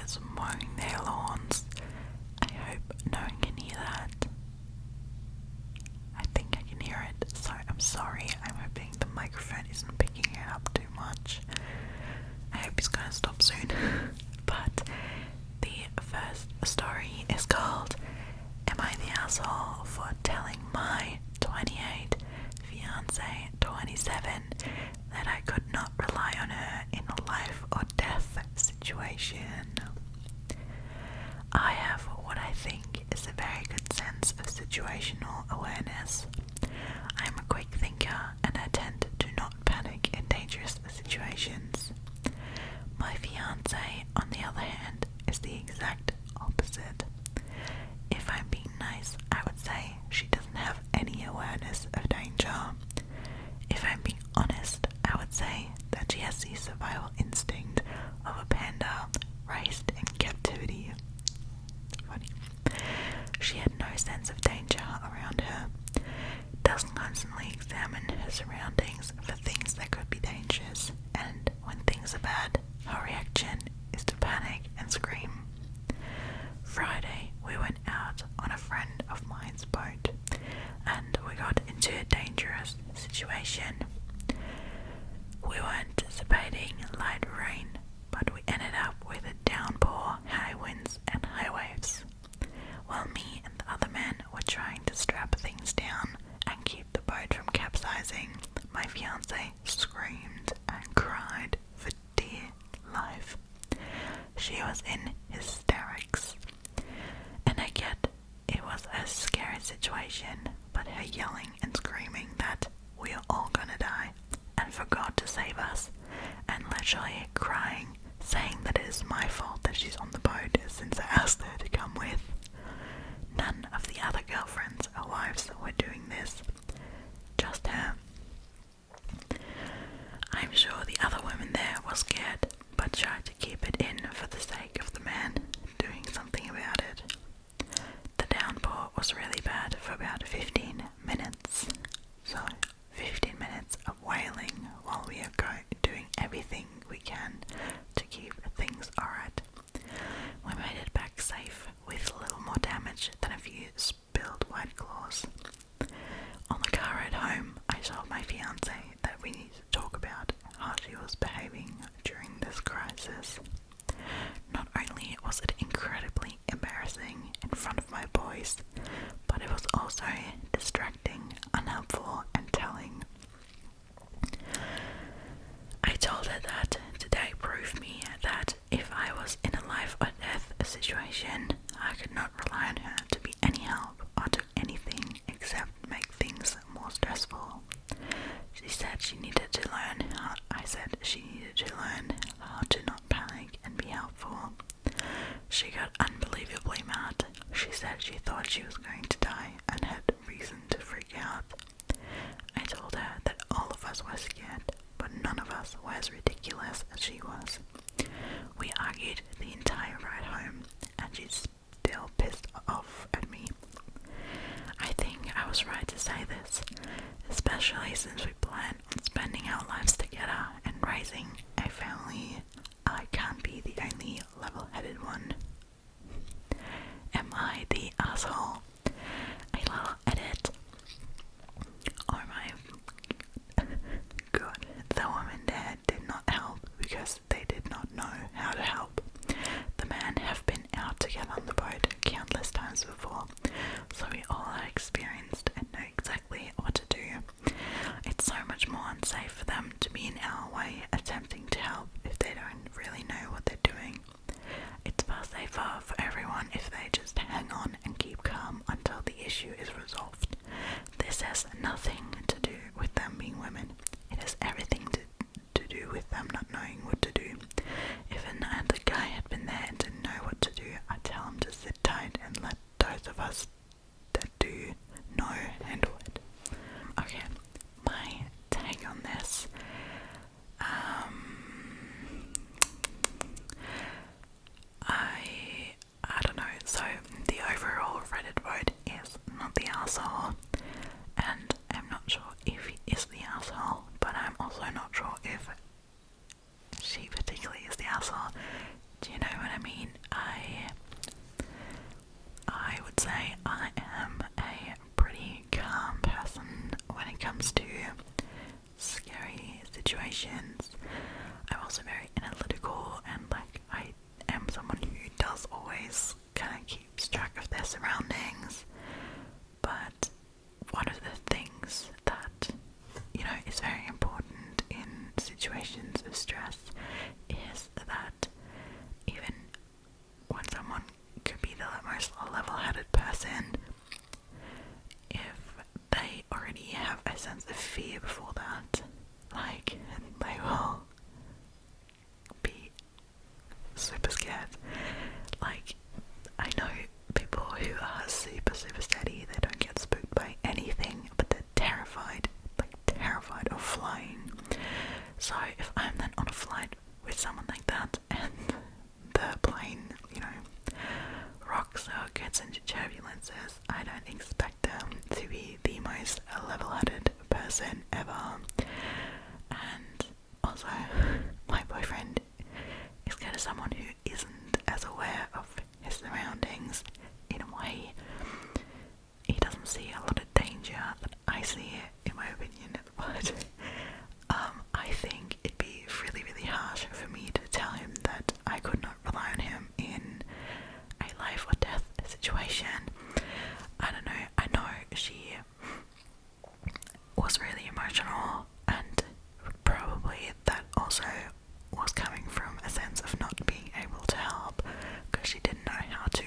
neighbours mowing their lawns. I hope no one can hear that. I think I can hear it, so I'm sorry. I'm hoping the microphone isn't picking it up too much. I hope it's gonna stop soon. But the first story is called Am I the Asshole for Telling My 28 Fiancé 27 that I could not rely on her in a life or death situation? I have what I think is a very good sense of situational awareness. I am a quick thinker and I tend to not panic in dangerous situations. My fiancé, on the other hand, is the exact opposite. If I'm being nice, I would say she doesn't have any awareness of danger. If I'm being honest, I would say that she has the survival instinct of a panda raised in captivity. Funny. She had no sense of danger around her, doesn't constantly examine her surroundings for things that could be dangerous, and when things are bad, her reaction is to panic and scream. Friday, we went out on a friend of mine's boat, and we got into a dangerous situation. We were anticipating light rain, but we ended up with a downpour, high winds, and high waves. While me and the other men were trying to strap things down and keep the boat from capsizing, my fiancé screamed and cried for dear life. She was in hysterics. And I get it was a scary situation, but her yelling and screaming that we are all gonna die and for God to save us, and literally crying, saying that it is my fault that she's on the boat since I asked her to come with. None of the other girlfriends or wives were doing this, just her. I'm sure the other women there were scared, but tried to keep it in for the sake of the man doing something about it. The downpour was really bad for about 15 minutes. So, 15 minutes of wailing while we are doing everything we can to keep things alright. We made it back safe with a little more damage than a few spilled white claws. On the car ride home, I told my fiancé that we need to talk about how she was behaving during this crisis. Not only was it incredibly embarrassing in front of my boys, but it was also distracting, unhelpful, and telling. I told her that today proved me that if I was in a life or death situation, I could not rely on her to be any help or do anything except make things more stressful. She said she needed to learn how to not panic and be helpful. She got unbelievably mad. She said she thought she was going to die and had reason to freak out. I told her that all of us were scared, but none of us were as ridiculous as she was. We argued the entire ride home, and she's still pissed off at me. I think I was right to say this, especially since we plan on spending our lives together and raising a family. I can't be the only level-headed one. Am I the asshole? A little edit. Oh my god, the woman there did not help because they did not know how to help. The men have been out together on the boat countless times before, so we all are experienced and know exactly what to do. It's so much more unsafe for them to be in our way attempting to help if they don't really know what they're doing. It's far safer for everyone if they just hang on and keep calm until the issue is resolved. This has nothing to do with them being women. It has everything to do with them not knowing what to do. If another guy had been there and didn't know what to do, I'd tell him to sit tight and let those of us that do know handle it. Okay, my take on this. I don't know. So the overall Reddit vote is not the asshole, and I'm not Do you know what I mean? I would say I am a pretty calm person when it comes to scary situations. I'm also very analytical, and like I am someone who does always kind of keeps track of their surroundings. But one of the things that, you know, is very important in situations of stress is that even when someone could be the most level-headed person, if they already have a sense of fear before that, like, they will be super scared. Like, I know people who are super steady, they don't get spooked by anything, but they're terrified of flying. So if I'm then on a flight with someone like that, and the plane, you know, rocks or gets into turbulences, I don't expect them to be the most level-headed person ever. And also, my boyfriend is kind of someone who isn't as aware of his surroundings. In a way, he doesn't see a lot of danger that I see, in my opinion, but I think it'd be really, really harsh for me to tell him that I could not rely on him in a life or death situation. I don't know, I know she was really emotional, and probably that also was coming from a sense of not being able to help because she didn't know how to.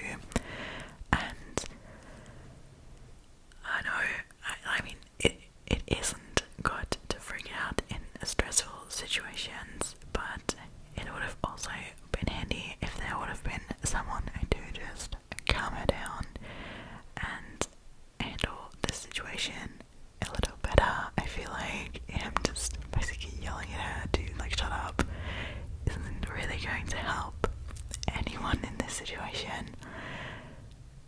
And I know, I mean, it isn't good to freak out in stressful situations, but it would have also been handy if there would have been someone to just calm her down and handle the situation a little better. I feel like him just basically yelling at her to like shut up isn't really going to help anyone in this situation.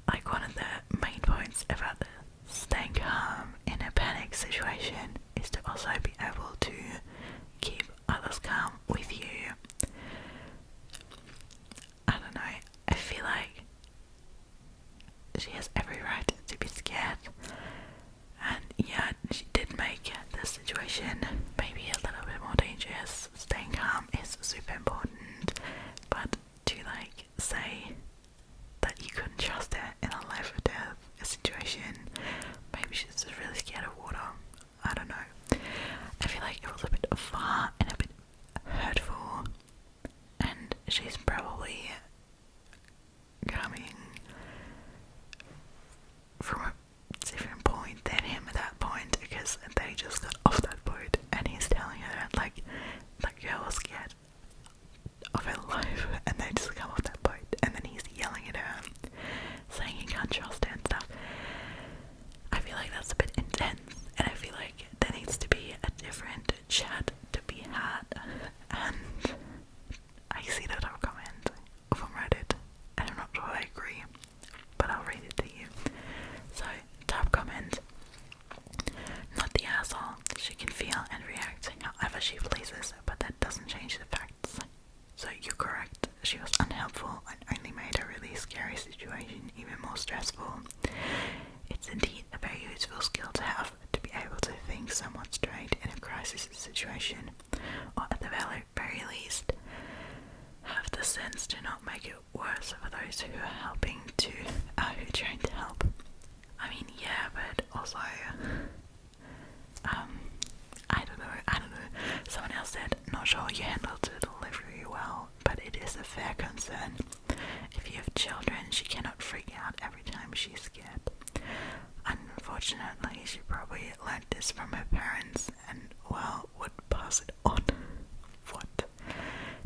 Like, one of the main points about staying calm in a panic situation is to also be able to keep others calm with you. I don't know, I feel like she has every right to be scared, and yeah, she did make the situation maybe a little bit more dangerous. Staying calm is super important, but to like say that you couldn't trust her in a life or death situation, maybe she's just really scared of water, I don't know. I feel like it was a bit far and a bit hurtful, and she's probably coming from a different point than him at that point, because they just got off that boat and he's telling her like that girl was scared of her life, and they just come off that boat, and then he's yelling at her saying he can't trust her and stuff. I feel like that's a bit intense, and I feel like there needs to be a different chat to be had. And I see the top comment from Reddit, and I'm not sure I agree, but I'll read it to you. So, top comment: not the asshole. She can feel and react however she pleases, but that doesn't change the facts. So you're correct, she was unhelpful and only made a really scary situation even more stressful. It's indeed a very useful skill to have, to be able to think somewhat straight in a crisis situation, or at the very least, have the sense to not make it worse for those who are helping to, who are trying to help. I mean, yeah, but also, I don't know, someone else said, not sure you handled the delivery well, but it is a fair concern. If you have children, she cannot freak out every time she's scared. Unfortunately, she probably learned this from her parents and, well, would pass it on. What?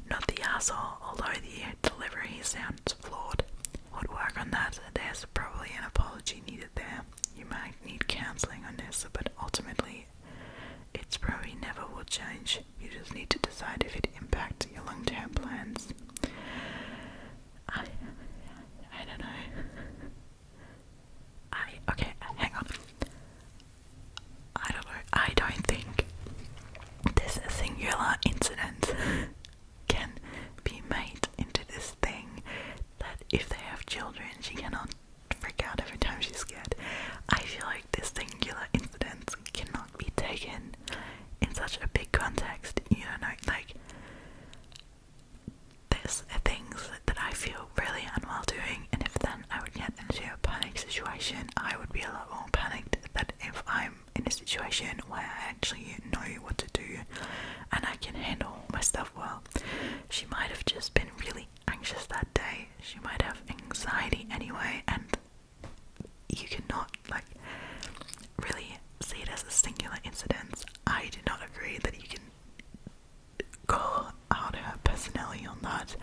Not the asshole, although the delivery sounds flawed. Would work on that. There's probably an apology needed there. You might need counselling on this, but ultimately, it's probably never will change. You just need to decide if it impacts your long-term plans. I don't know. Okay, hang on. I don't know. I don't think this singular incident can be made into this if they have children, she cannot freak out every time she's scared. I feel like this singular incident cannot be taken in such a big context, you know, like, there's things that I feel really unwell doing, and if then I would get into a panic situation, I would be a lot more panicked than if I'm in a situation where I actually know what to do and I can handle my stuff well. She might have just been really anxious that day. She might have anxiety anyway, and you cannot, like, really see it as a singular incident. I do not agree that you can call out her personality on that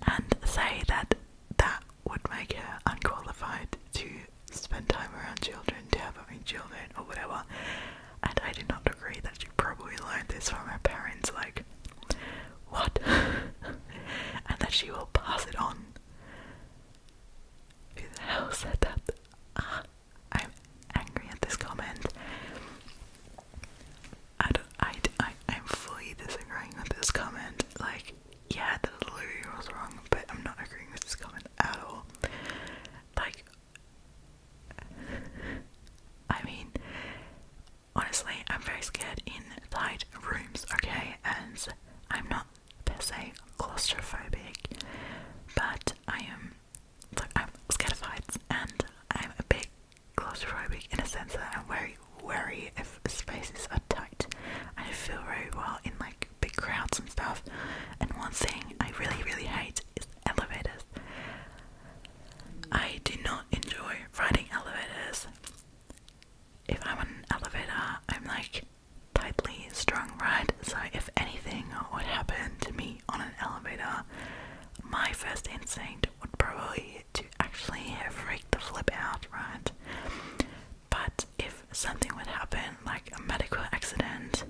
and say that that would make her unqualified to spend time around children, to have having children or whatever. And I do not agree that she probably learned this from her parents, like, what? And that she will pass it on. Who the hell said that? I'm angry at this comment. I'm fully disagreeing with this comment. Like, yeah, the delivery was wrong, but I'm not agreeing with this comment at all. Like, I mean, honestly, I'm very scared in tight rooms, okay? And I'm not per se claustrophobic, but I'm scared of heights, and I'm a bit claustrophobic in a sense that I'm very wary if spaces are tight. I feel very well in like big crowds and stuff. And one thing I really, really hate is elevators. I do not enjoy riding elevators. If I'm on an elevator, I'm like tightly strung, right? So if anything would happen to me on an elevator, my first instinct would probably to actually freak the flip out, right? But if something would happen, like a medical accident,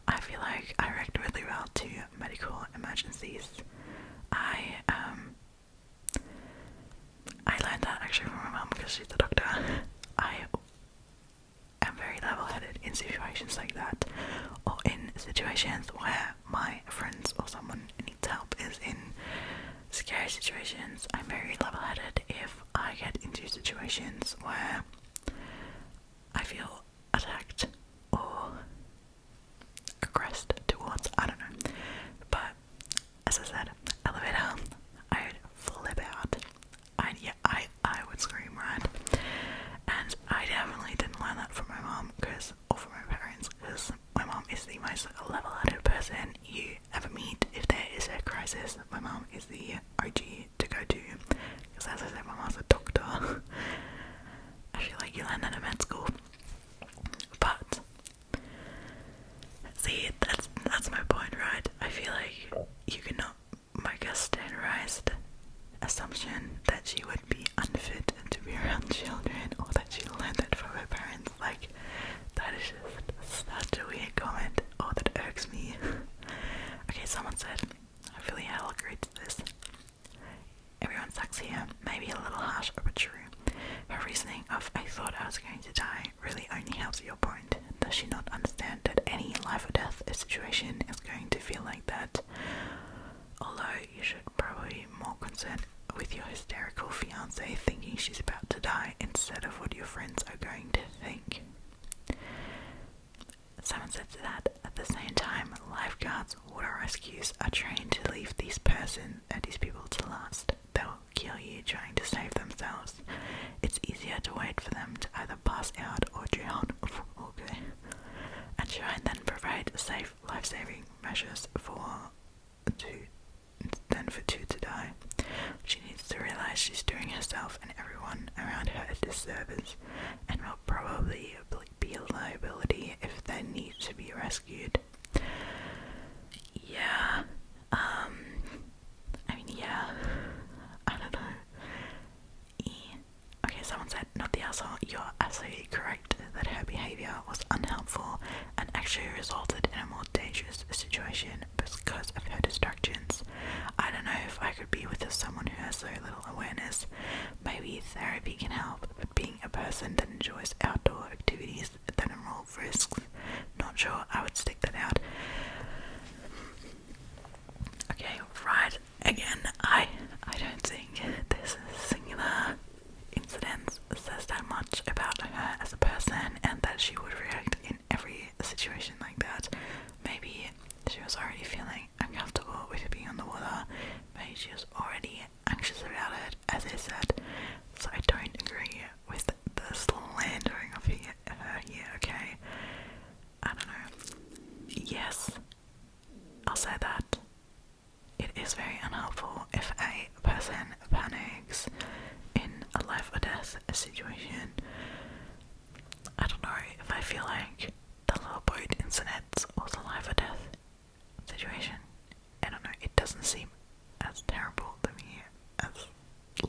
I feel like I react really well to medical emergencies. I learned that actually from my mum because she's a doctor. I am very level-headed in situations like that, or in situations where my friends or someone needs help, is in scary situations. I'm very level-headed if I get into situations where I feel attacked or aggressed towards, I don't know. But as I said, elevator, I would flip out. I would scream, right? And I definitely didn't learn that from my mom, or from my parents, because my mom is the most level-headed person you ever meet. If there is a crisis, my mom is the OG to go to, because as I said, my mom's a doctor. I feel like you learn that in med school. But see, that's my point, right? I feel like you cannot make a standardized assumption that she would be unfit to be around children, or that she learned that from her parents. Like, that is just such a weird comment, or that irks me. Okay, someone said, I really I'll agree to this. Everyone sucks here, maybe a little harsh, but true. Her reasoning of I thought I was going to die really only helps your point. Does she not understand that any life or death situation is going to feel like that? Although you should probably be more concerned with your hysterical fiance thinking she's about to die instead of what your friends are going to think. Someone said to that, at the same time, lifeguards, water rescues are trained to leave these people to last. They'll kill you trying to save themselves. It's easier to wait for them to either pass out or drown, okay, and try and then provide safe life-saving measures than for two to die. She needs to realize she's doing herself and everyone around her a disservice, and will probably be a liability if they need to be rescued. Yeah, I don't know. Okay, someone said, not the asshole, you're absolutely correct that her behaviour was unhelpful and actually resulted in a more dangerous situation because of her distractions. I don't know if I could be with someone who has so little awareness. Maybe therapy can help, but being a person that enjoys outdoor activities that involve risks, not sure I would stick that out. Okay, right, again, I don't think this with a situation. I don't know if I feel like the little boat incident was a life or death situation. I don't know, it doesn't seem as terrible to me as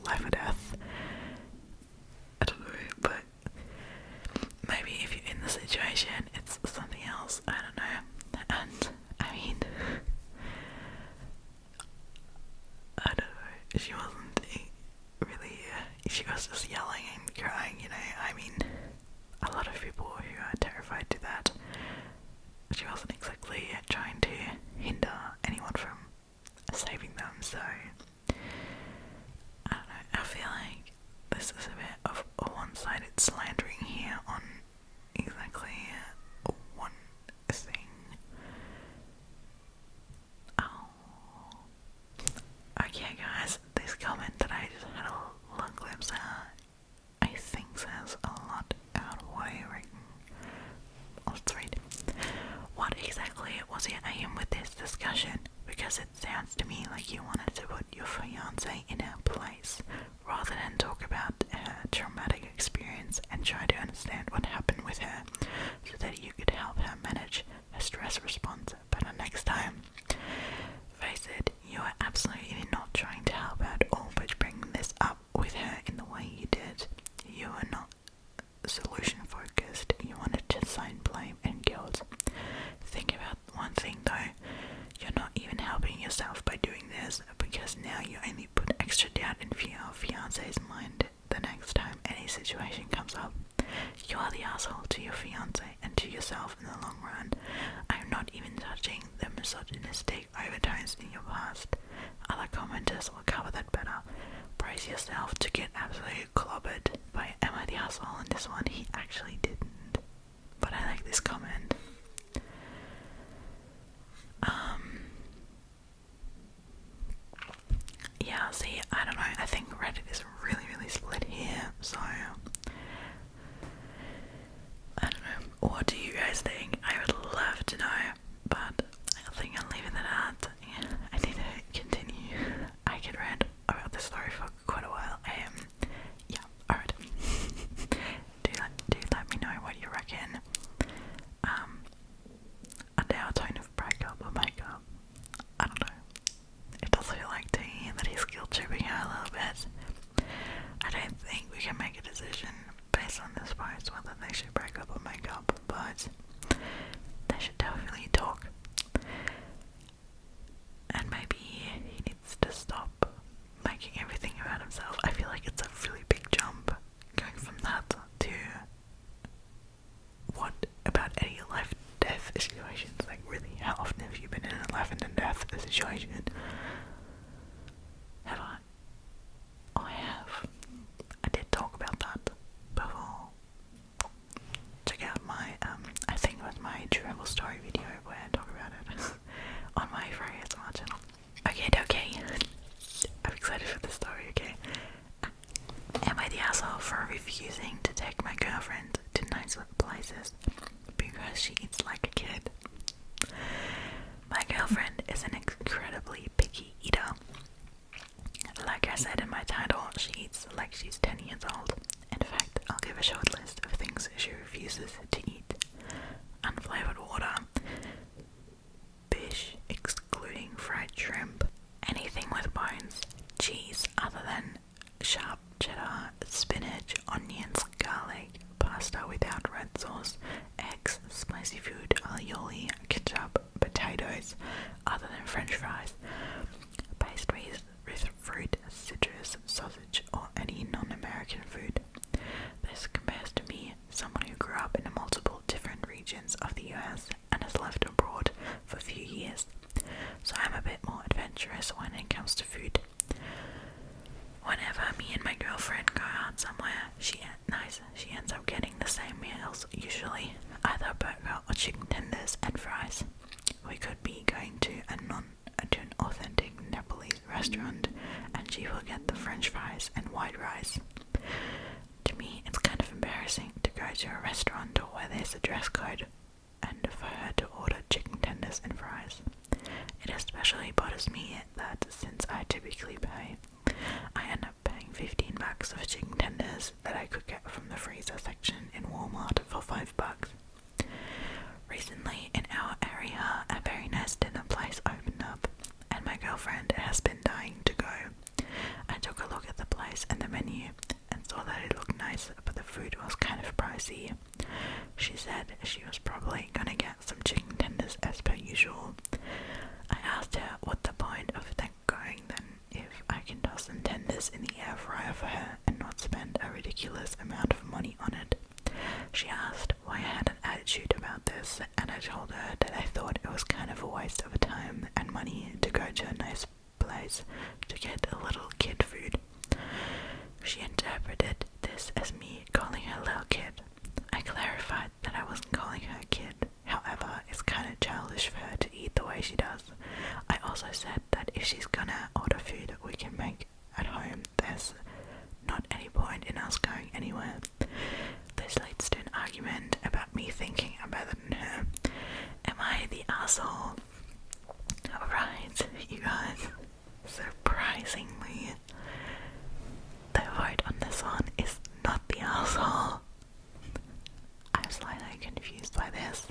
life or death. I don't know, but maybe if you're in the situation, it's something else. I don't know. And I mean, I don't know. She wasn't really. She was just yelling and crying. You know. I mean, a lot of people who are terrified do that. She wasn't exactly trying to hinder anyone from saving them. So I don't know. I feel like this is a bit of a one-sided slandering here on exactly one thing. Oh. Okay guys, this comment that I just had a little glimpse at, I think says a lot about what I reckon. Let's read. What exactly was your aim with this discussion? Because it sounds to me like you wanted to put your fiancée in her place, rather than talk about her traumatic experience and try to understand what happened with her, so that you could help her manage her stress response better next time. Face it, you are absolutely not trying to help her at all by bringing this up with her in the way you did. You are not solution focused, you wanted to assign blame and guilt. Think about one thing though, you're not even helping yourself by doing this, because now you only put extra doubt and fear of fiancé's mind the next time any situation comes up. You are the asshole to your fiancé and to yourself in the long run. I'm not even touching the misogynistic overtones in your past. Other commenters will cover that better. Brace yourself to get absolutely clobbered by am I the asshole in this one. He actually didn't. But I like this comment. Yeah, see, I don't know, I think Reddit is really, really split here, so I don't know, what do you guys think? I would love to know, but I think I'm leaving that out. Yeah, I need to continue. I could read about this story for quite a while. Yeah, alright. do let me know what you reckon. A dour tone of breakup or makeup. I don't know. It does feel like to me that he's guilt tripping her a little bit. I don't think we can make a decision based on this post whether they should break up or make up, but they should definitely talk. And maybe he needs to stop making everything about himself. I feel like it's a really big jump going from that to what about any life-death situations? Like really, how often have you been in a life and death situation? Have I? Oh, I have. I did talk about that before. Check out my, I think it was my travel story video where I talk about it on my Freya ASMR channel. Okay. I'm excited for this story, okay? Am I the asshole for refusing to take my girlfriend to nice places because she eats like a kid? My girlfriend is an incredibly picky eater. Like I said in my title, she eats like she's 10 years old. In fact, I'll give a short list of things she refuses to eat. Unflavored water, fish excluding fried shrimp, anything with bones, cheese other than sharp cheddar, spinach, onions, garlic, pasta without red sauce, eggs, spicy food, aioli, ketchup, potatoes other than french fries, pastries with fruit, citrus, sausage, or any non-American food. This compares to me, someone who grew up in multiple different regions of the US and has lived abroad for a few years, so I'm a bit more adventurous when it comes to food. Whenever me and my girlfriend go out somewhere, she ends up getting the same meals, usually either a burger or chicken tenders and fries. We could be going to an authentic Nepalese restaurant and she will get the french fries and white rice. To me, it's kind of embarrassing to go to a restaurant where there's a dress code and for her to order chicken tenders and fries. It especially bothers me that since I typically pay, I end up paying $15 box of chicken tenders that I could get from the freezer section in Walmart for $5. Recently, in our area, a very nice dinner place opened up, and my girlfriend has been dying to go. I took a look at the place and the menu, and saw that it looked nice, but the food was kind of pricey. She said she was probably gonna get some chicken tenders as per usual. I asked her what the point of them going then, if I can toss some tenders in the air fryer for her and not spend a ridiculous amount of money on it. She asked why I had an attitude about this, and I told her that I thought it was kind of a waste of time and money to go to a nice place to get a little kid food. She interpreted this as me calling her little kid. I clarified that I wasn't calling her a kid, however, it's kind of childish for her to eat the way she does. I also said that if she's gonna order food we can make at home, there's not any point in us going anywhere. This leads to an argument about me thinking I'm better than her. Am I the asshole? Alright, you guys, surprisingly, the vote on this one is not the asshole. I'm slightly confused by this.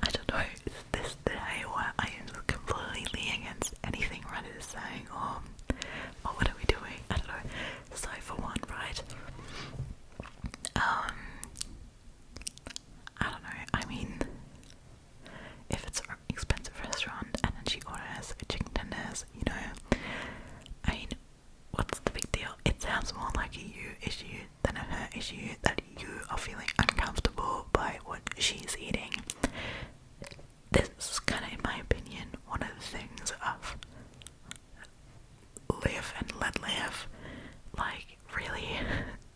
I don't know, is this the day where I am completely against anything Reddit is saying, or what are we doing? I don't know. So for one, right? I don't know, I mean, if it's an expensive restaurant and then she orders chicken tenders, you know, I mean, what's the big deal? It sounds more like a you issue than a her issue, that you are feeling uncomfortable by what she's eating. This is kind of, in my opinion, one of the things of live and let live. Like, really,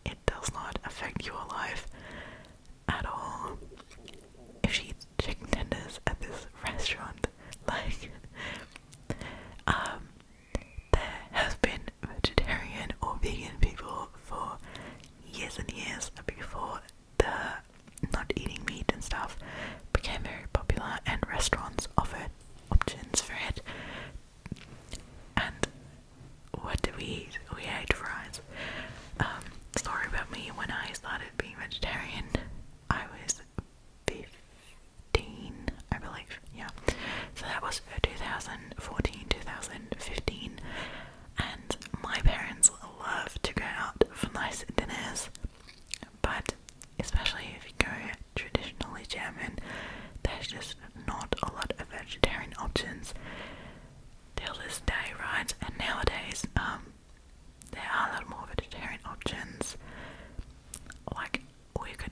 it does not affect your life at all. If she eats chicken tenders at this restaurant, like, there has been vegetarian or vegan people for years and years before the not eating meat and stuff became very popular, and restaurants offered options for it. And what did we eat? We ate fries. Story about me, when I started being vegetarian, I was 15, I believe, yeah. So that was 2014, 2015, and my parents love to go out for nice dinners, but especially if you go traditionally German, there's just not a lot of vegetarian options till this day, right? And nowadays, there are a lot more vegetarian options. Like, we could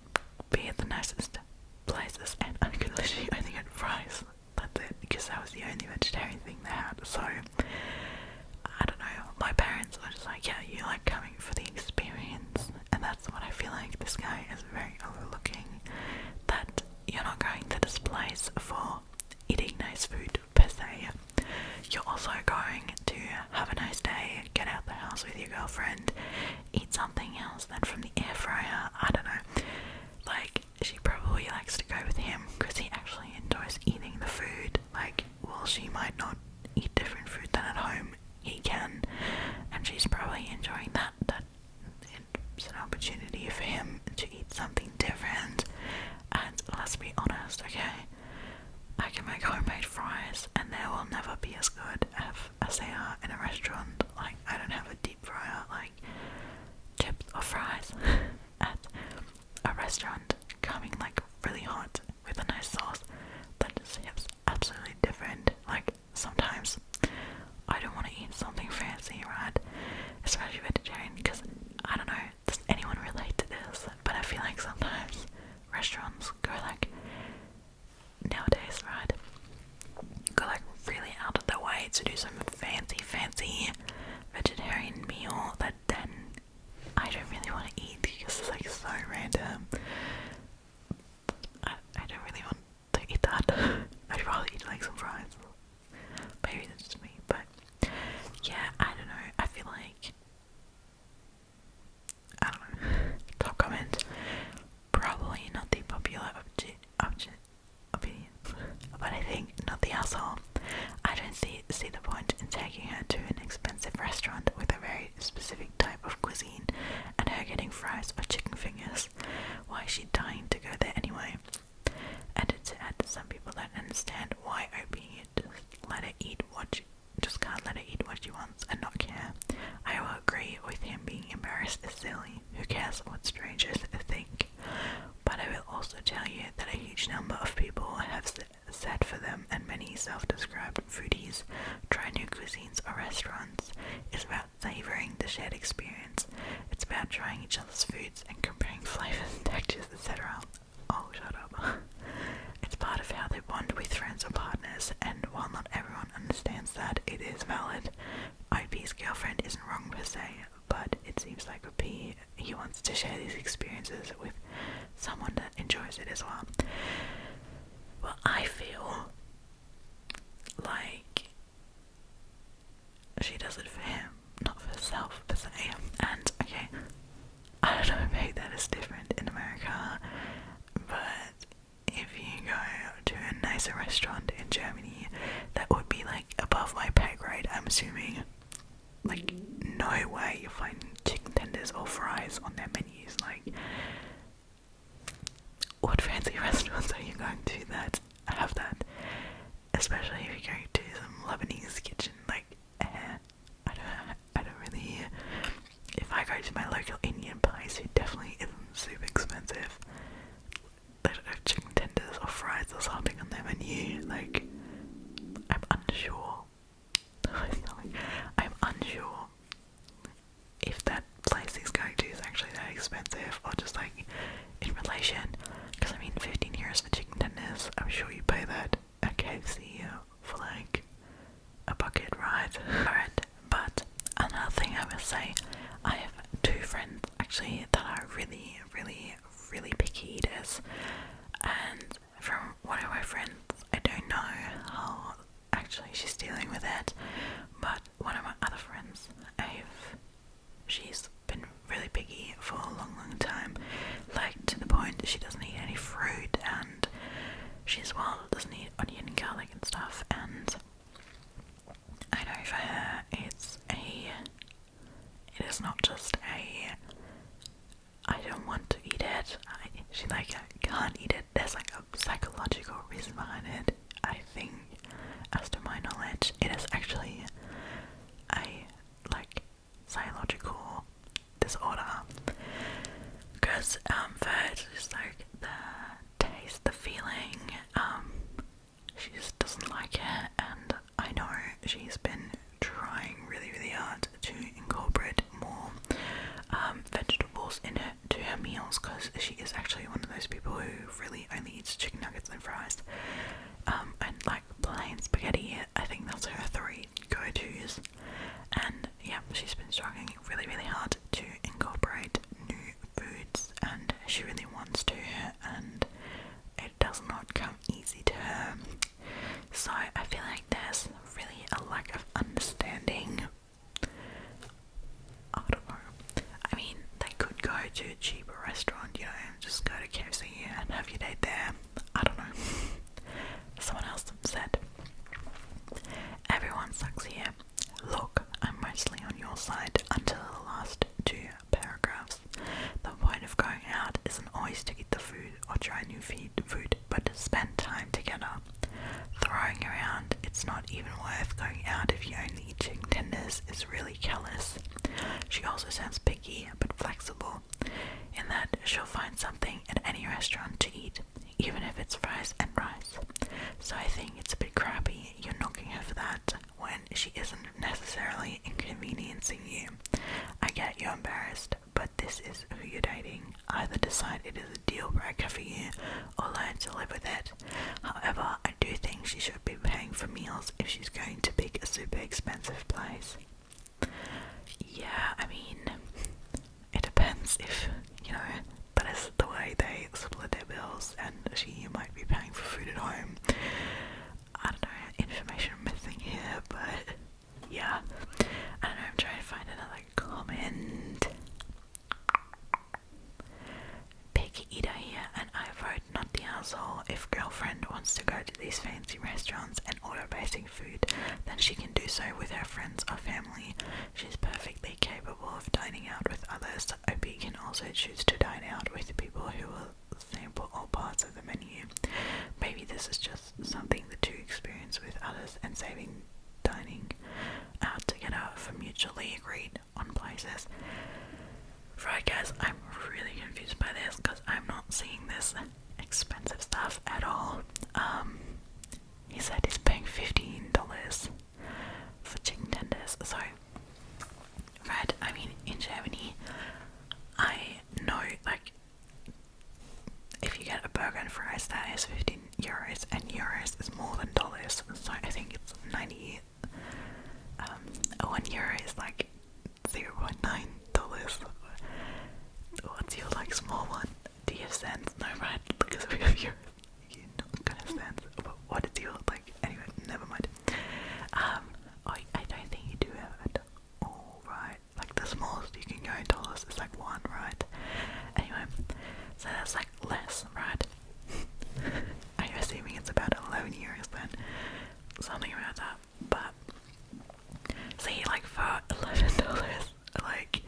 be at the nicest places and I could literally only get fries. That's it, because that was the only vegetarian thing they had. So, I don't know, my parents were just like, yeah, you like coming for the experience, and that's what I feel like this guy is very overlooking, that you're not going to this place for eating nice food per se. You're also going to have a nice day, get out the house with your girlfriend, eat something else than from the air fryer. I don't know, like, she probably likes to go with him because he actually enjoys eating the food. Like, well, she might not eat different food than at home, he can, and she's probably enjoying that it's an opportunity for him to eat something different. And let's be honest, okay, I can make homemade fries and they will never be as good as they are in a restaurant. Like, I don't have a deep fryer, like, shared experience. It's about trying each other's foods and comparing flavors, textures, etc. Oh, shut up. It's part of how they bond with friends or partners, and while not everyone understands that, it is valid. OP's girlfriend isn't wrong per se, but it seems like OP, he wants to share these experiences with someone that enjoys it as well. Well, I feel like she does it for him, not for herself per se. And okay, I don't know, maybe that is different in America, but if you go to a nicer restaurant in Germany, that would be like above my pay grade, I'm assuming. Like, no way you're finding chicken tenders or fries on their menus. Like, what fancy restaurants are you going to that have that? Especially if you're going to some Lebanese kitchen. Like, I don't really. If I go to my local Indian place, it definitely isn't super expensive. They don't have chicken tenders or fries or something on their menu. Like, I'm unsure. I'm unsure if that place he's going to is actually that expensive, or just like in relation. Because I mean, 15 euros for chicken tenders, I'm sure you pay that at KFC for like a bucket, right? Alright, but another thing I must say, I have two friends actually that are really, really, really picky eaters, and from one of my friends, I don't know how actually she's dealing with it, but one of my other friends, she's been really picky for a long, long time, like to the point she doesn't eat any fruit, and she's doesn't eat onion and garlic and stuff, and I know for her it is not just I don't want to eat it, she can't eat it, there's like a psychological reason behind it. I think, as to my knowledge, it is actually a psychological disorder, because for her it's just like the taste, the feeling, she just doesn't like it, and I know she's been trying really, really hard to incorporate more vegetables into her meals, because she is actually one of those people who really only eats chicken nuggets and fries, and like plain spaghetti. I think that's her 3 go-tos, and yeah, she's been struggling really, really hard to incorporate new foods, and she really wants to, and it does not come easy to her. So I feel like there's really a lack of understanding. I don't know. I mean, they could go to a cheaper restaurant, just go to KFC and have your date there. I don't know. Someone else said, everyone sucks here. Look, I'm mostly on your side until the last 2 paragraphs. The point of going out isn't always to eat the food or try new food, but to spend time together. Throwing around, it's not even worth going out if you only eat chicken tenders, is really callous. She also sounds picky but flexible, in that she'll find something at any restaurant to eat, even if it's fries and rice. So I think it's a bit crappy you're knocking her for that when she isn't necessarily inconveniencing you. I get you're embarrassed, but this is who you're dating. Either decide it is a deal breaker for you or learn to live with it. However, I do think she should be paying for meals if she's going to pick a super expensive place. Yeah, I mean, it depends if, that is the way they split their bills, and she might be paying for food at home. I don't know, information missing here, but yeah. I don't know, I'm trying to find another comment. Picky eater here, and I vote not the asshole. If girlfriend wants to go to these fancy restaurants and order basic food, then she can do so with her friends or family. She's perfectly capable of dining out with others. OP can also choose to dine out with people who will sample all parts of the menu. Maybe this is just something the two experience with others, and saving dining out together for mutually agreed on places. Right guys, I'm really confused by this because I'm not seeing this expensive stuff at all. He said he's paying $15 for chicken tenders, so right, I mean, small one. Do you have cents? No, right? Because we have euros. You're not gonna have cents. But what is your, like, anyway, never mind. I don't think you do have it. All right. Like, the smallest you can go in dollars is like 1, right? Anyway, so that's like less, right? I'm assuming it's about 11 euros then. Something around that. But, see, like, for $11, like,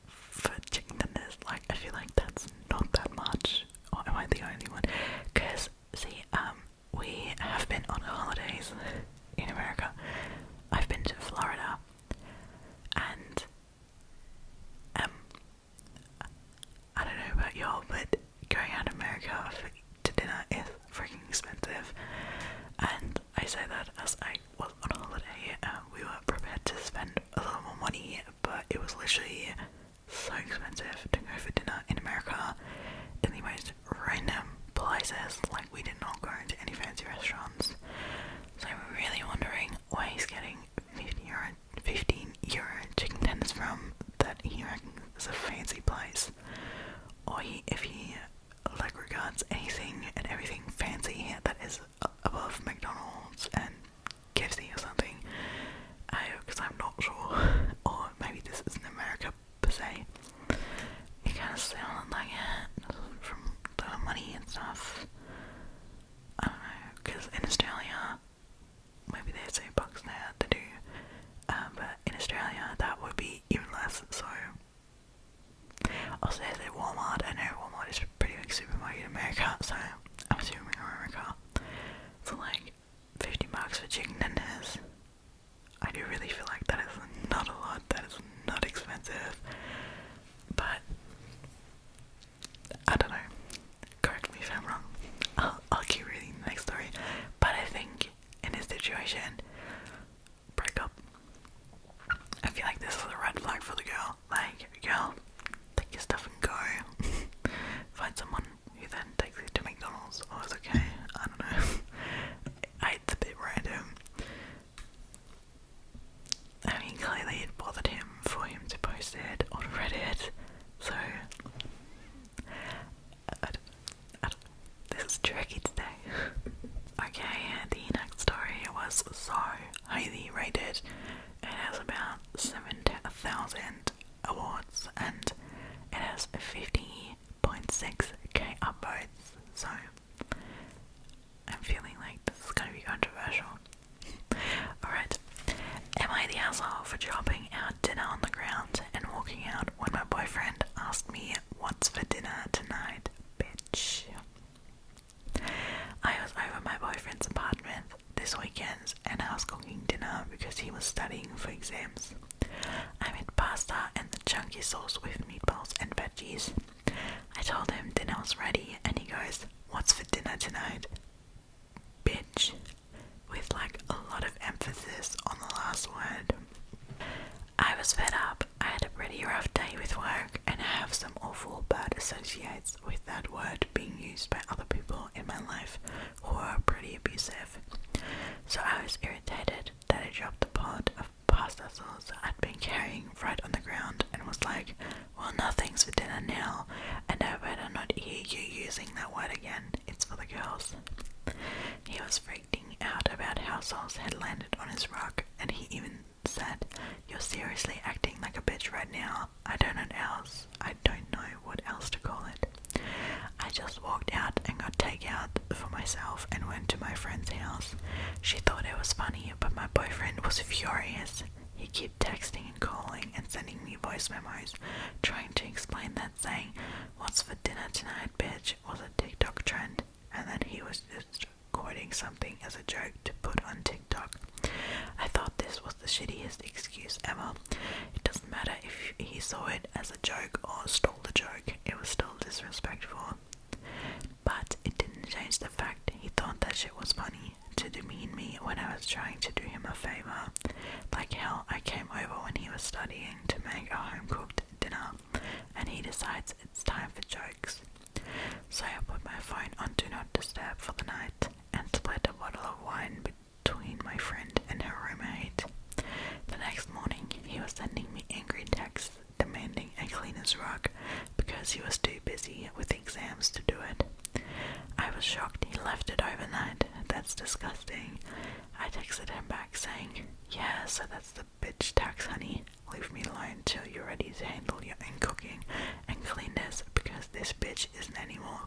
for chicken tenders, like, I feel like that's not that much. Or am I the only one? Because, see, we have been on holidays in America. I've been to Florida, and, I don't know about y'all, but going out to America to dinner is freaking expensive. And I say that as I was on holiday, we were prepared to spend a little more money, but it was literally so expensive to go for dinner in America in the most random places. Like, we did not go to any fancy restaurants. So I'm really wondering where he's getting 15 euro chicken tenders from that he reckons is a fancy place. Or if he like regards anything and everything fancy that is above McDonald's and KFC or something. Because I'm not sure. Or maybe this isn't America per se. It kind of sounded like it from the money and stuff. I don't know, because in Australia, maybe there's $8 there to do, but in Australia that would be even less, so. Also, there's a Walmart. I know Walmart is a pretty big supermarket in America, so I'm assuming America. So, like, $50 for chicken tenders. I do really feel like that is not a lot, that is not expensive, but I don't know, correct me if I'm wrong. I'll keep reading the next story, but I think in this situation, break up. I feel like this is a red flag for the girl. Like, girl, take your stuff and go. Find someone who then takes you to McDonald's, or it's okay, I don't know. It's a bit random. I mean, clearly it bothered him for him to post it on Reddit, so I don't, this is tricky today. Okay, the next story was so highly rated. It has about 7,000 awards and it has 50.6k upvotes, so I'm feeling like this is going to be controversial. Alright, am I the asshole for dropping our dinner on the ground and walking out when my boyfriend asked me what's for dinner tonight, bitch? I was over my boyfriend's apartment this weekend and I was cooking dinner because he was studying for exams. I made pasta and the chunky sauce with meatballs and veggies. I told him dinner was ready and he goes, "What's for dinner tonight, bitch?" with like a lot of emphasis on the last word. I was fed up. I had a pretty rough day with work and I have some awful bad associates with that word being used by other people in my life who are pretty abusive. So I was irritated that I dropped the pot of pasta sauce I'd been carrying right on the ground and was like, "Well, nothing's for dinner now and I better not hear you using that word again. It's for the girls." He was freaking out about how sauce had landed on his rug and he even said, "You're seriously acting like a bitch right now. I don't know what else to call it." I just walked out and got takeout for myself and went to my friend's house. She thought it was funny, but my boyfriend was furious. He kept texting and calling and sending me voice memos, trying to explain that saying, "What's for dinner tonight, bitch?" was a TikTok trend, and then he was just quoting something as a joke to put on TikTok. I thought this was the shittiest excuse ever. It doesn't matter if he saw it as a joke or stole the joke, it was still disrespectful. But it didn't change the fact he thought that shit was funny, to demean me when I was trying to do him a favor. Like how I came over when he was studying to make a home-cooked dinner, and he decides it's time for jokes. So I put my phone on Do Not Disturb for the night, and split a bottle of wine between my friend and her roommate. The next morning, he was sending me angry texts demanding I clean his rug because he was too busy with exams to do it. I was shocked he left it overnight. That's disgusting. I texted him back saying, yeah, so that's the bitch tax, honey. Leave me alone till you're ready to handle your own cooking and cleanness, because this bitch isn't anymore.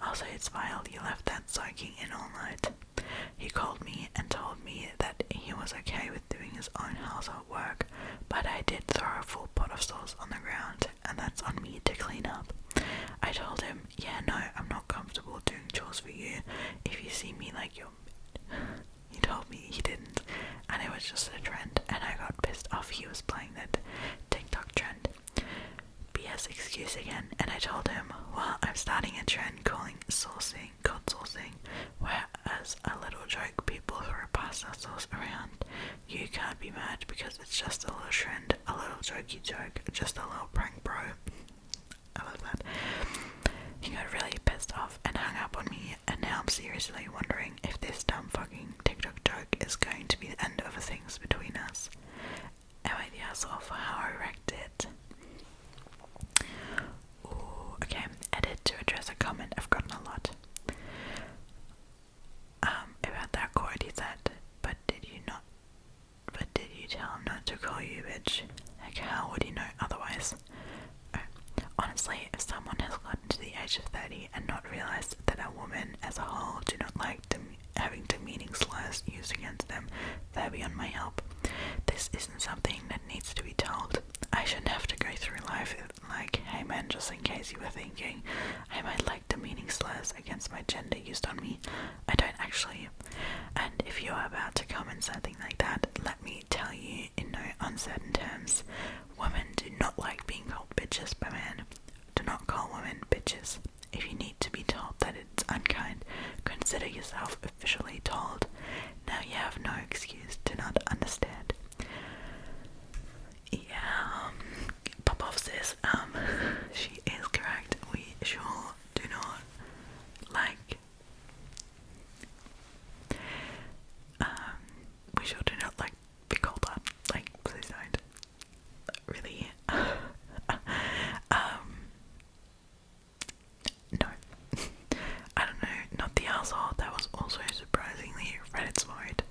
Also, it's vile you left that soaking in all night. He called me and told me that he was okay with doing his own household work, but I did throw a full pot of sauce on the ground, and that's on me to clean up. I told him, yeah, no, I'm not comfortable doing chores for you if you see me like you're... He told me he didn't, and it was just a trend, and I got pissed off he was playing that TikTok trend. BS excuse again, and I told him, well, I'm starting a trend calling saucing, cold saucing, where as a little joke people throw pasta sauce around. You can't be mad because it's just a little trend, a little jokey joke, just a little prank, bro. I love that. He got really pissed off and hung up on me, and now I'm seriously wondering if this dumb fucking TikTok joke is going to be the end of things between us. Am I the asshole for how I wrecked it? Ooh, okay, edit to address a comment I've gotten a lot. About that quote he said, but did you tell him not to call you bitch? Like, how would he know otherwise? Honestly, if someone has gotten to the age of 30 and not realized that a woman as a whole do not like having demeaning slurs used against them, they're beyond my help. This isn't something that needs to be told. I shouldn't have to go through life like, hey man, just in case you were thinking I might like demeaning slurs against my gender used on me. I don't actually. And if you're about to comment something like that, let me tell you in no uncertain terms, women do not like being called bitches by men. Do not call women bitches. If you need to be told that it's unkind, consider yourself officially told. Now you have no excuse to not understand. Yeah, Popov says, she is correct. We sure do not like, we sure do not like be called that. Like, please don't. Really. No. I don't know, not the asshole. That was also surprisingly Reddit's mode.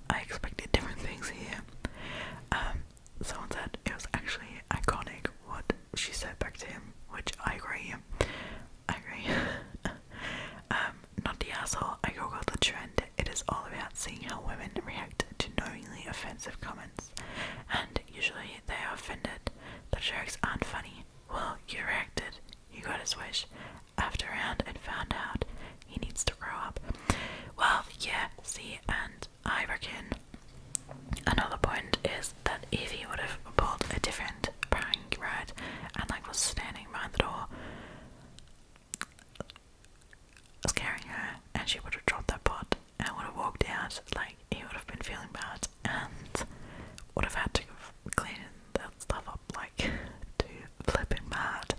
I expected different things here. Someone said it was actually iconic what she said back to him, which I agree. Not the asshole. I googled the trend. It is all about seeing how women react to knowingly offensive comments, and usually they are offended. The jokes aren't funny. Well, you reacted. You got his wish. After around and found out he needs to grow up. Well, yeah, see, and I reckon another point is that if he would have pulled a different prank, right, and like was standing by the door scaring her, and she would have dropped that pot and would have walked out, like, he would have been feeling bad and would have had to clean that stuff up, like, to flip him mad.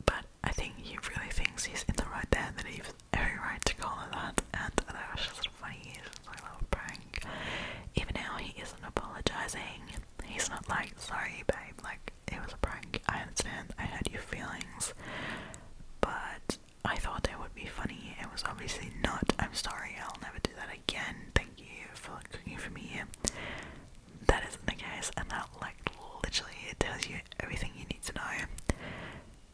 But I think he really thinks he's in the right there, that he has every right to call her that, and that was just funny. It's like a little prank. Even now he isn't apologizing. He's not like, sorry babe, like, it was a prank. I understand, I had your feelings, but I thought it would be funny. It was obviously not. I'm sorry, I'll never do that again. Thank you for cooking for me. That isn't the case, and that, like, literally it tells you everything you need to know.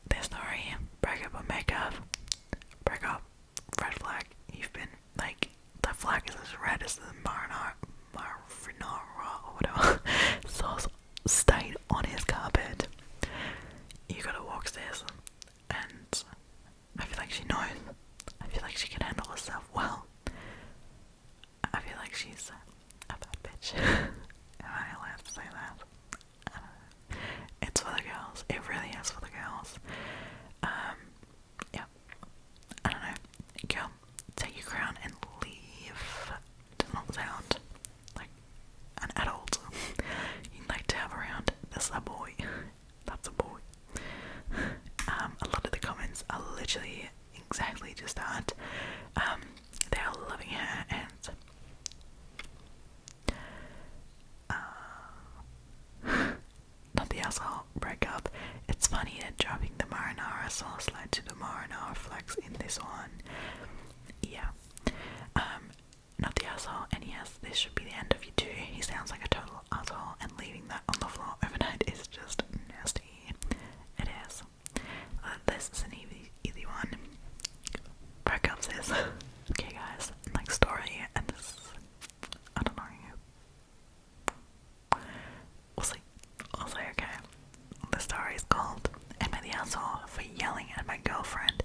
Their story, break up or make up, break up, red flag. You've been, like, the flag is as red as the marinara or whatever sauce stayed on his carpet. You gotta walk stairs, and I feel like she knows. I feel like she can handle herself well. I feel like she's a bad bitch. Am I allowed to say that? I don't know. It's for the girls. It really is for the girls. Yeah. I don't know. Girl, take your crown and leave. Do not sound like an adult you'd like to have around. That's a boy. That's a boy. A lot of the comments are literally exactly just that. They are loving her, and not the asshole breakup. It's funny funny that dropping the marinara sauce led to the marinara flex in this one. Yeah. Not the asshole, and yes, this should be the end of you too. He sounds like a total asshole, and leaving that on the floor overnight is just nasty. It is. This is an easy one. Breakups is. Okay guys, like story, and this, I don't know. We'll see. I'll say okay. The story is called "Am I the Asshole for Yelling at My Girlfriend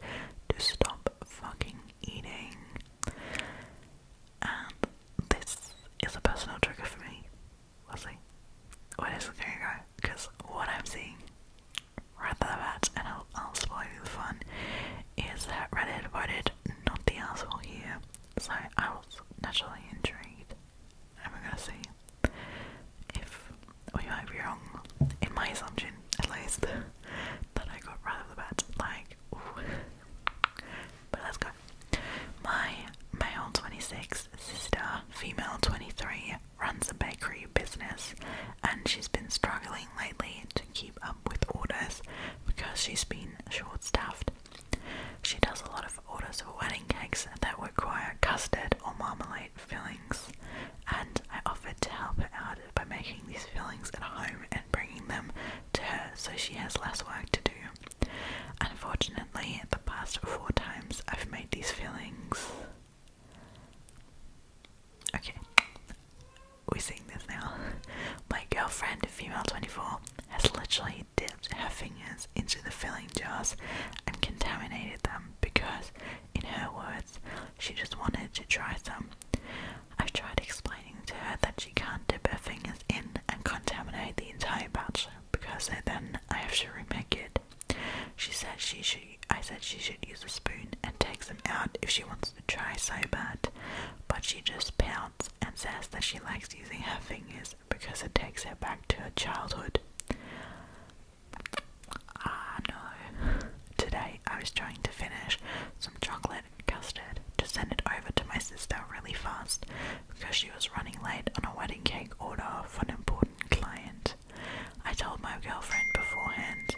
to Stop Fucking Eating?" And this is a personal trigger for me. We'll see. Where is it going to go? Because what I'm seeing right off the bat, and I'll spoil you the fun, is that Reddit voted not the asshole here. So I was naturally intrigued. And we're going to see if we might be wrong, in my assumption at least, that I got right off the bat. Like, ooh. But let's go. My male 26 sister, female 23, runs a bakery business, and she's been struggling lately to keep up with orders because she's been short-staffed. She does a lot of orders for wedding cakes that require custard or marmalade fillings, and I offered to help her out by making these fillings at home and bringing them to her so she has less work to do. Unfortunately, the past 4 times I've made these fillings. Okay, we're seeing this now. My girlfriend, female 24, has literally dipped her fingers into the filling jars and contaminated them because, in her words, she just wanted to try some. I've tried explaining to her that she can't dip her fingers in and contaminate the entire batch because then I have to remake it. I said she should use a spoon and take them out if she wants to try so bad, but she just pouts and says that she likes using her fingers because it takes her back to her childhood. No. Today I was trying to finish some chocolate custard to send it over to my sister really fast because she was running late on a wedding cake order for an important client. I told my girlfriend beforehand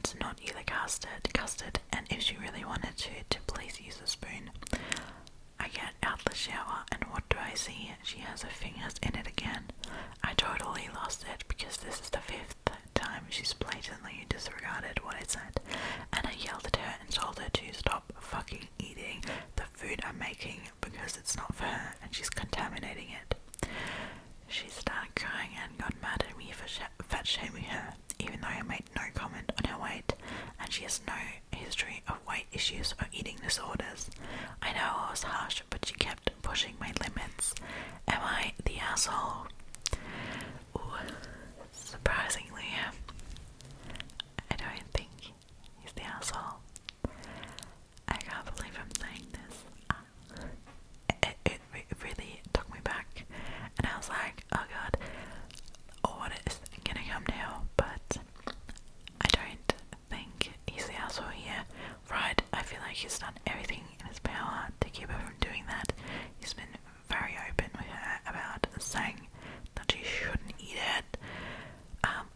to not use the custard, and if she really wanted to please use a spoon. I get out the shower, and what do I see? She has her fingers in it again. I totally lost it because this is the 5th time she's blatantly disregarded what I said, and I yelled at her and told her to stop fucking eating the food I'm making because it's not for her and she's contaminating it. She started crying and got mad at me for fat shaming her, even though I made no comment on her weight, and she has no history of weight issues or eating disorders. I know I was harsh, but she kept pushing my limits. Am I the asshole? Ooh, surprisingly, I don't think he's the asshole. I can't believe I'm saying this. It really took me back, and I was like, oh god, what is gonna come now? But I don't think he's the asshole here, right? I feel like he's done everything in his power to keep her from doing that. He's been very open with her about saying that she shouldn't eat it.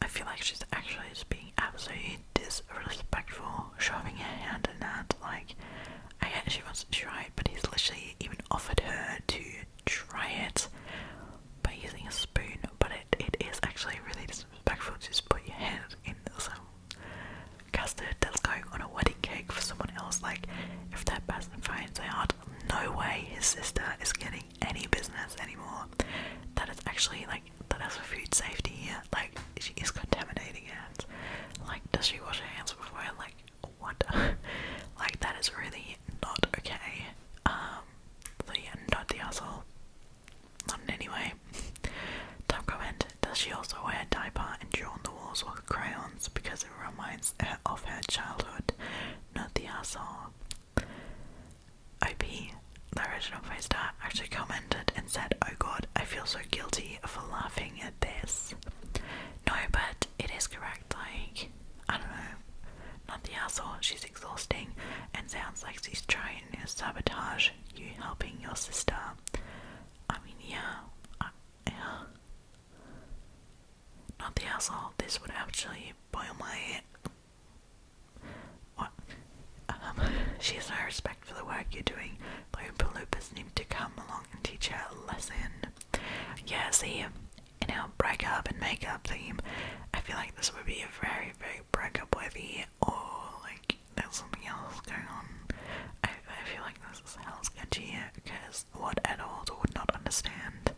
I feel like she's actually just being absolutely disrespectful, shoving her hand in that. Like, I get she wants to try it, but he's literally even offered her to try it by using a spoon. But it is actually really disrespectful to just put your hand in some custard that's going on a wedding cake for someone else. Like, if that person finds out, no way his sister is getting any business anymore. That is actually, like, that is for food safety here. Like, she is contaminating it. Like, does she wash her hands before? Like, what? Like, that is really not okay. So yeah, not the asshole. Not in any way. Top comment, does she also wear a diaper and draw on the walls with crayons because it reminds her of her childhood? Not the asshole. OP, the original poster, actually commented and said, oh god, I feel so guilty for laughing at this. No, but it is correct. Like, I don't know. Not the asshole, she's exhausting and sounds like she's trying to sabotage you helping your sister. I mean, yeah. asshole, this would actually boil my... What? She has no respect for the work you're doing. The Oompa Loompas need to come along and teach her a lesson. Yeah, see, in our breakup and makeup theme, I feel like this would be a very, very breakup worthy, or like there's something else going on. I feel like this is hell sketchy, because what adult would not understand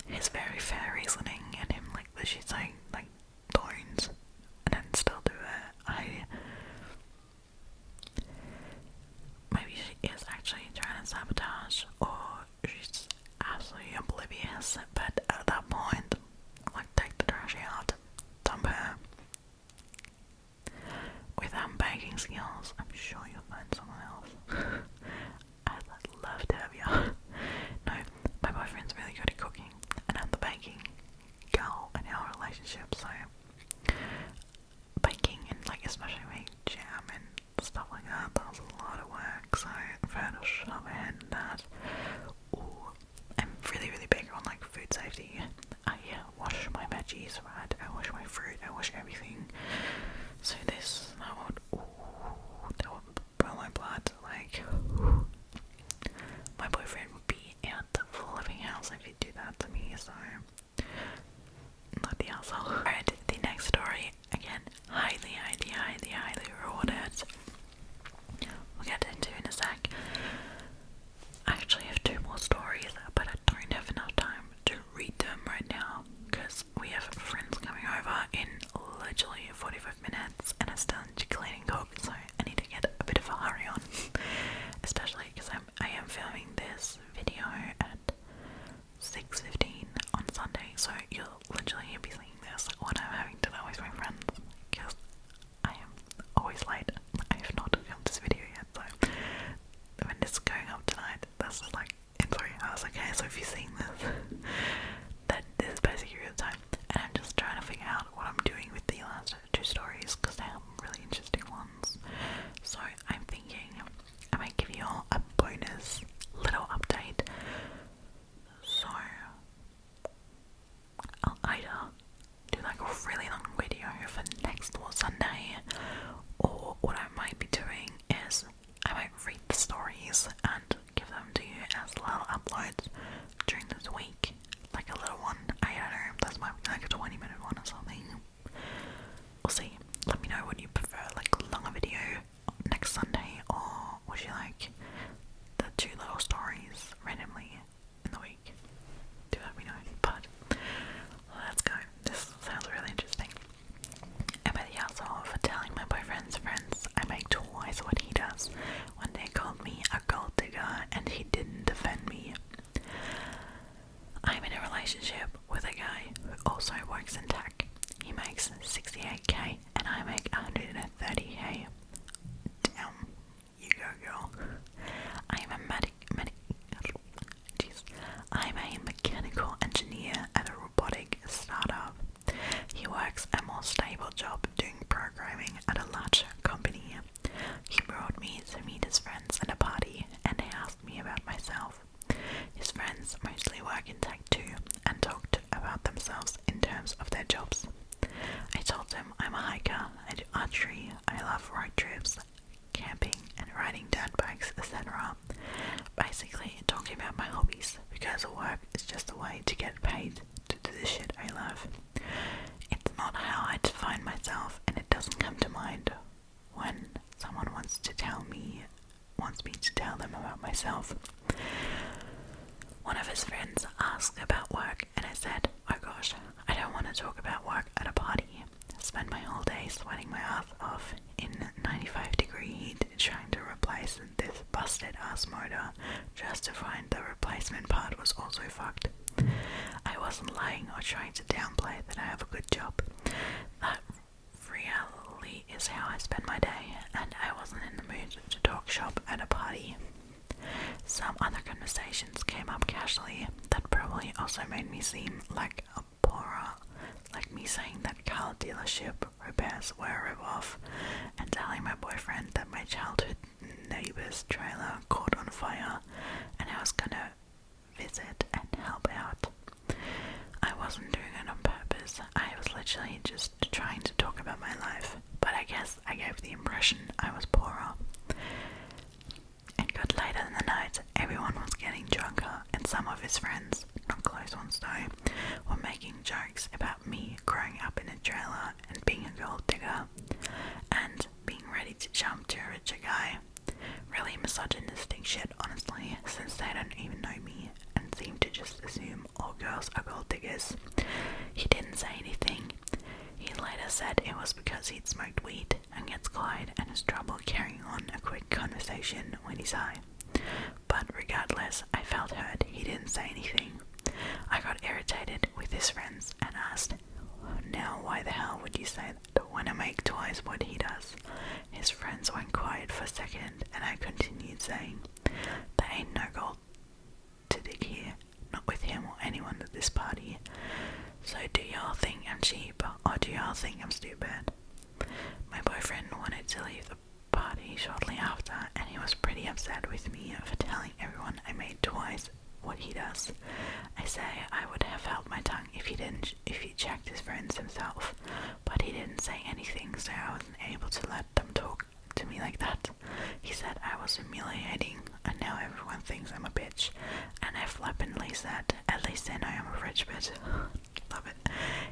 his very fair reasoning and him like she's saying like don't and then still do it. Maybe she is actually trying to sabotage, or she's absolutely oblivious, but at that point, like, take the trash out, dump her. With baking skills, I'm sure you'll find someone else. I'd love to have you. No, my boyfriend's really good at cooking, and I'm the baking girl in our relationship, so baking and like especially making jam and stuff like that's a lot of work, so if I had to shove my hand in that. Ooh, I'm really, really big on like food safety. I wash my veggies, right? I wash my fruit, I wash everything. So that would boil my blood, like, my boyfriend would be out the living house if he'd do that to me, so, not the asshole. Alright, the next story, again, highly rewarded. We'll get into in a sec. I actually have 2 more stories, but I don't have enough time to read them right now, because we have friends coming over in literally 45 minutes, and I still need to clean and cook, so I need to get a bit of a hurry on, especially because I am filming this video at 6:15 on Sunday, so you'll literally be seeing this when I'm having dinner with my friends, because I am always late. I have not filmed this video yet, so when this is going up tonight, this is like in 3 hours. Okay, so if you're seeing this, that this is basically real time, and I'm just trying to figure out what I'm doing with the last 2 stories, because they are really interesting ones. So I'm thinking I might give you all a bonus little update. So I'll either do like a really long video for next Sunday, or what I might be doing is I might read the stories and give them to you as little uploads during this week, like a little one. I don't know, this might be like a 20-minute one or something. We'll see. Let me know what you prefer, like longer video next Sunday, or would you like the 2 little stories randomly in the week? Do let me know. But let's go. This sounds really interesting. Am I the asshole for telling my boyfriend's friends I make twice what he does when they called me a gold digger and he didn't defend me? I'm in a relationship with a guy who also works in tech. He makes 68k and I make 130k. Damn, you go girl. I'm a mechanical engineer at a robotic startup. He works a more stable job doing programming at a larger company. He brought me to meet his friends at a party and they asked me about myself. His friends mostly work in tech too and talked about themselves in terms of their jobs. I told them I'm a hiker, I do archery, I love road trips, camping and riding dirt bikes, etc. Basically talking about my hobbies, because work is just a way to get paid to do the shit I love. It's not how I define myself, and it doesn't come to mind when someone wants me to tell them about myself. One of his friends asked about work and I said, oh gosh, I don't want to talk about work at a party. I spent my whole day sweating my ass off in 95-degree heat trying to replace this busted ass motor just to find the replacement part was also fucked. I wasn't lying or trying to downplay that I have a good job. That reality is how I spend my day, and I wasn't in the mood to talk shop at a party. Some other conversations came up casually that probably also made me seem like a poorer, like me saying that car dealership repairs were a rip-off, and telling my boyfriend that my childhood neighbor's trailer caught on fire and I was gonna visit and help out. I wasn't doing it on purpose. I was literally some of his friends, not close ones though, were making jokes about me growing up in a trailer and being a gold digger and being ready to jump to a richer guy. Really misogynistic shit, honestly, since they don't even know me and seem to just assume all girls are gold diggers. He didn't say anything. He later said it was because he'd smoked weed and gets quiet and has trouble carrying on a quick conversation when he's high. But regardless, I felt hurt he didn't say anything. I got irritated with his friends and asked, now why the hell would you say that when I make twice what he does? His friends went quiet for a second and I continued saying, there ain't no gold to dig here, not with him or anyone at this party. So do y'all think I'm cheap or do y'all think I'm stupid? My boyfriend wanted to leave the party shortly after and he was pretty upset with me for telling everyone I made twice what he does. I say I would have held my tongue if he checked his friends himself, but he didn't say anything, so I wasn't able to let them talk to me like that. He said I was humiliating and now everyone thinks I'm a bitch, and I flippantly said, at least they know I'm a rich bitch. Love it.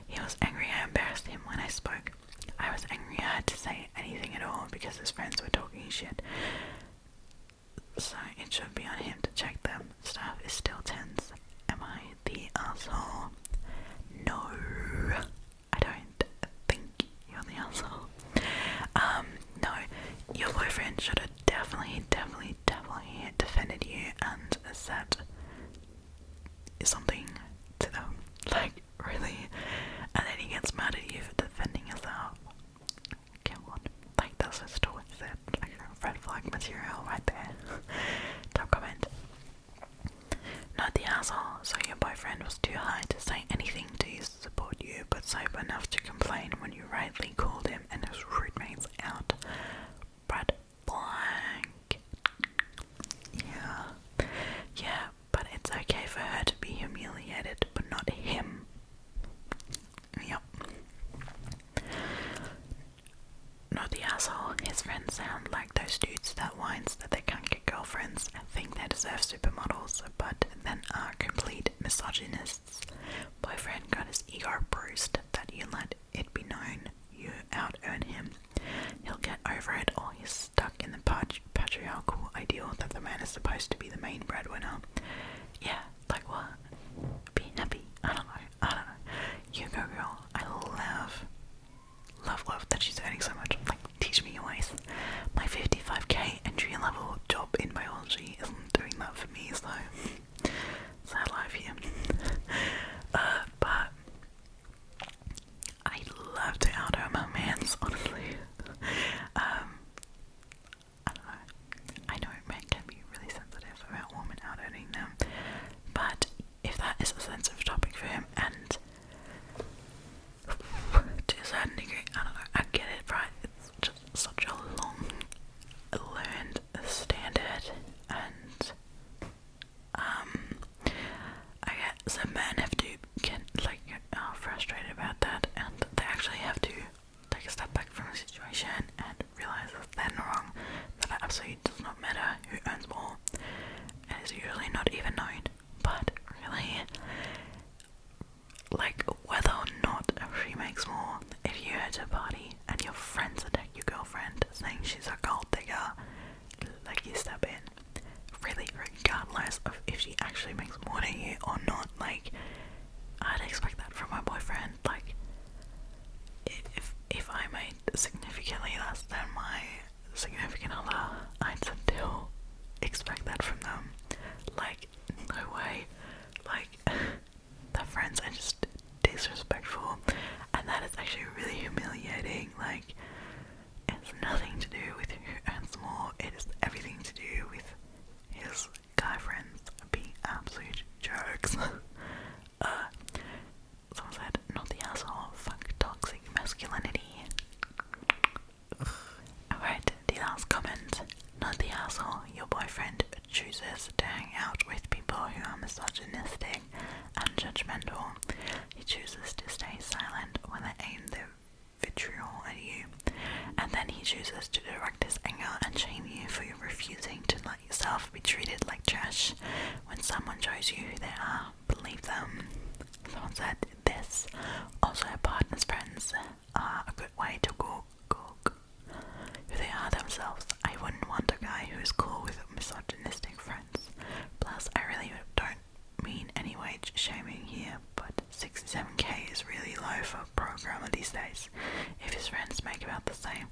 He was angry I embarrassed him when I spoke. I was angry I had to say anything at all because his friends were talking shit. So it should be on him to check them. Stuff is still tense. Am I the asshole? No, I don't think you're the asshole. No, your boyfriend should have definitely defended you and said something to them. Like, really? And then he gets mad at you for defending yourself. Come on. Like, that's just always it. Like, red flag material right there. Top comment. Not the asshole, so your boyfriend was too high to say anything to support you, but sober enough to complain when you rightly called him and his roommates out. Brad blank. Yeah, but it's okay for her to be humiliated, but not him. Yep. Not the asshole. His friends sound like those dudes that whines that they can't get girlfriends and think they deserve supermodels, but then are complete misogynists. Boyfriend got his ego bruised that you let it be known you out-earn him. He'll get over it, or he's stuck in the patriarchal ideal that the man is supposed to be the main breadwinner. Yeah, like what? Be happy. I don't know. You go, girl. I love that she's earning so much. Like, teach me your ways. My 55k entry level job in biology isn't doing that for me, so sad life here. But I love to out-earn my mans, honestly. I don't know. I know men can be really sensitive about women out-earning them, but if that is a sensitive topic for him, and to a certain degree, I don't know, I get it, right? It's just such a long learned standard, and I get some men have to get frustrated about that, and they actually have to take a step back from the situation and realize that they're wrong, that it absolutely does not matter who earns more. It is usually not even known, but really, like, whether or not she makes more, if you go to a party and your friends attack your girlfriend saying she's a gold digger, like, you step in, really, regardless of if she actually makes more than you or not. Like, I'd expect that from my boyfriend. Like, if I made significantly less than my significant other, I'd still expect that from them. Like, no way. Like, their friends are just disrespectful, and that is actually really humiliating. Like, it's nothing to do with who earns more, it is everything to do with his guy friends being absolute jerks. Someone said, not the asshole, fuck toxic masculinity. Alright, the last comment. Not the asshole, your boyfriend chooses to hang out with people who are misogynistic and judgmental. He chooses to stay silent when they aim their vitriol at you, and then he chooses to direct his anger and shame you for refusing to let yourself be treated like trash. When someone shows you who they are, believe them. Someone said this. Also, partners' friends are a good way to cook who they are themselves. I wouldn't want a guy who is cool with misogynistic friends. Plus, I really don't mean any wage shaming here, but 67k is really low for a programmer these days. If his friends make about the same,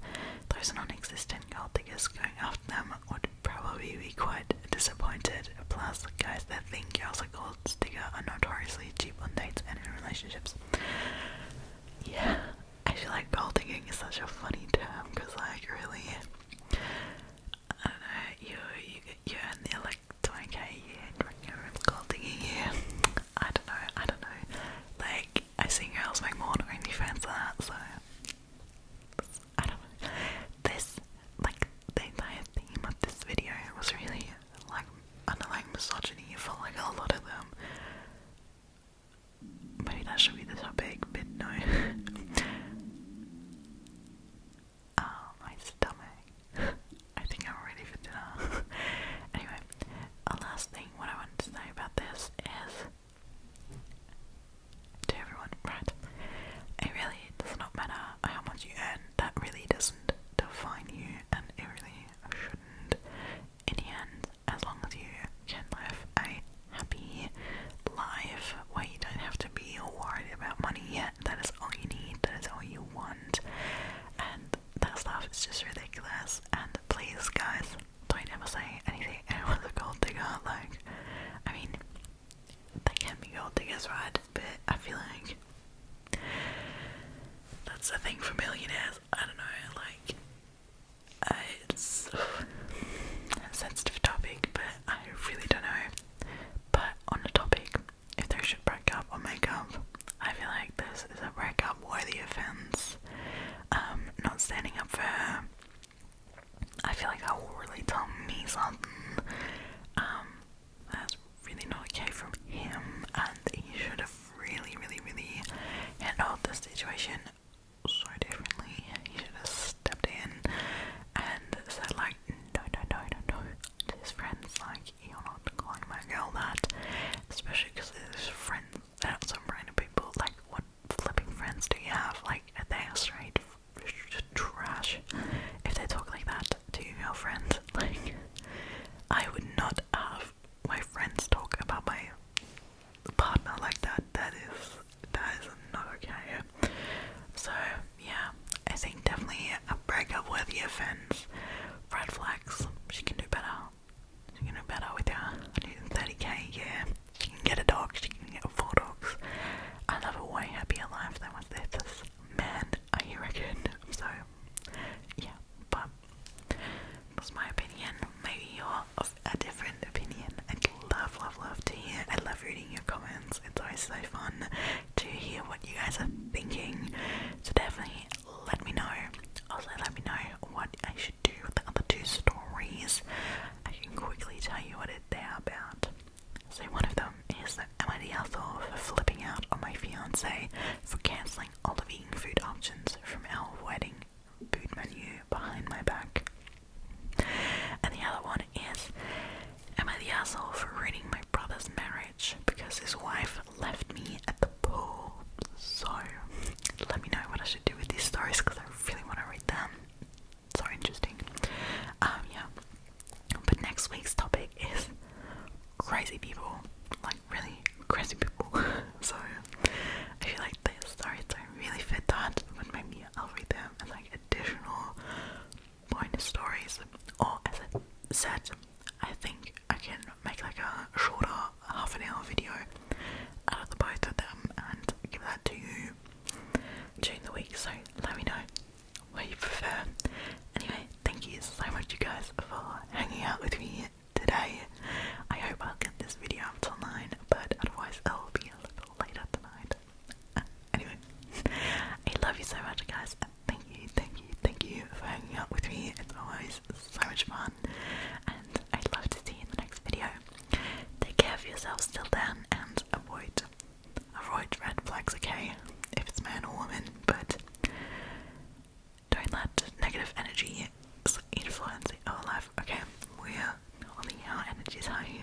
those non-existent gold diggers going after them would probably be quite disappointed. Plus, guys that think girls are gold digger are notoriously cheap on dates and in relationships. Yeah, I feel like gold digging is such a funny term, because like really, I don't know, you earn the like 20k a year and gold digging here. I don't know, like I've seen girls make more on OnlyFans than that, so I don't know. This, like the entire theme of this video was really like underlying misogyny for like a lot of them. Maybe that should be the topic, but no. My stomach. I think I'm ready for dinner. Anyway, a last thing what I wanted to say about this is to everyone, right? It really does not matter how much you earn. That really doesn't define you, and it really shouldn't. In the end, as long as you can live a happy life where you don't have to be worried about money yet, that is all you need, that is all you want, and that stuff is just ridiculous. And please guys, don't ever say anything anyone's a gold digger. Like, I mean, they can be gold diggers, right? But I feel like that's a thing for millionaires. I don't know, like, it's a sensitive topic, but I really don't know. But on the topic, if they should break up or make up, I feel like this is a breakup worthy offense. Not standing up for her, I feel like that will really tell me something. That's really not okay from him, and he should have really handled the situation so differently. He should have stepped in and said like, no, to his friends, like, you're not calling my girl that, especially because his friends are some random people. Like, what flipping friends do you have? Like, they are straight trash if they talk like that to your girlfriend. Like, I would not have my friends talk about my partner like that. That is not okay. So yeah, I think definitely a breakup worthy offense. Red flags. She can do better. She can do better with her 130k a year. She can get a dog. She can get 4 dogs. I'd have a way happier life than with this man, I reckon. So yeah, but that's my opinion. Maybe you're of a different opinion. I'd love to hear. I love reading your comments. It's always so fun to hear what you guys are thinking. So definitely let me know. Also let me know what I should do with the other 2 stories. I can quickly tell you what they're about. So one of them is that am I the asshole for flipping out on my fiance for cancelling all the vegan food options from our wedding food menu behind my back? And the other one is, am I the asshole for ruining my brother's marriage because his wife left me at the pool? So let me know what I should do with these stories, because I really want to read them. So interesting. Yeah. But next week's topic is crazy people. Like, really crazy people. So I feel like these stories don't really fit that, but maybe I'll read them as like additional bonus stories. Or as I said, I think I can make like a negative energy is influencing our life. Okay, we're holding our energies high.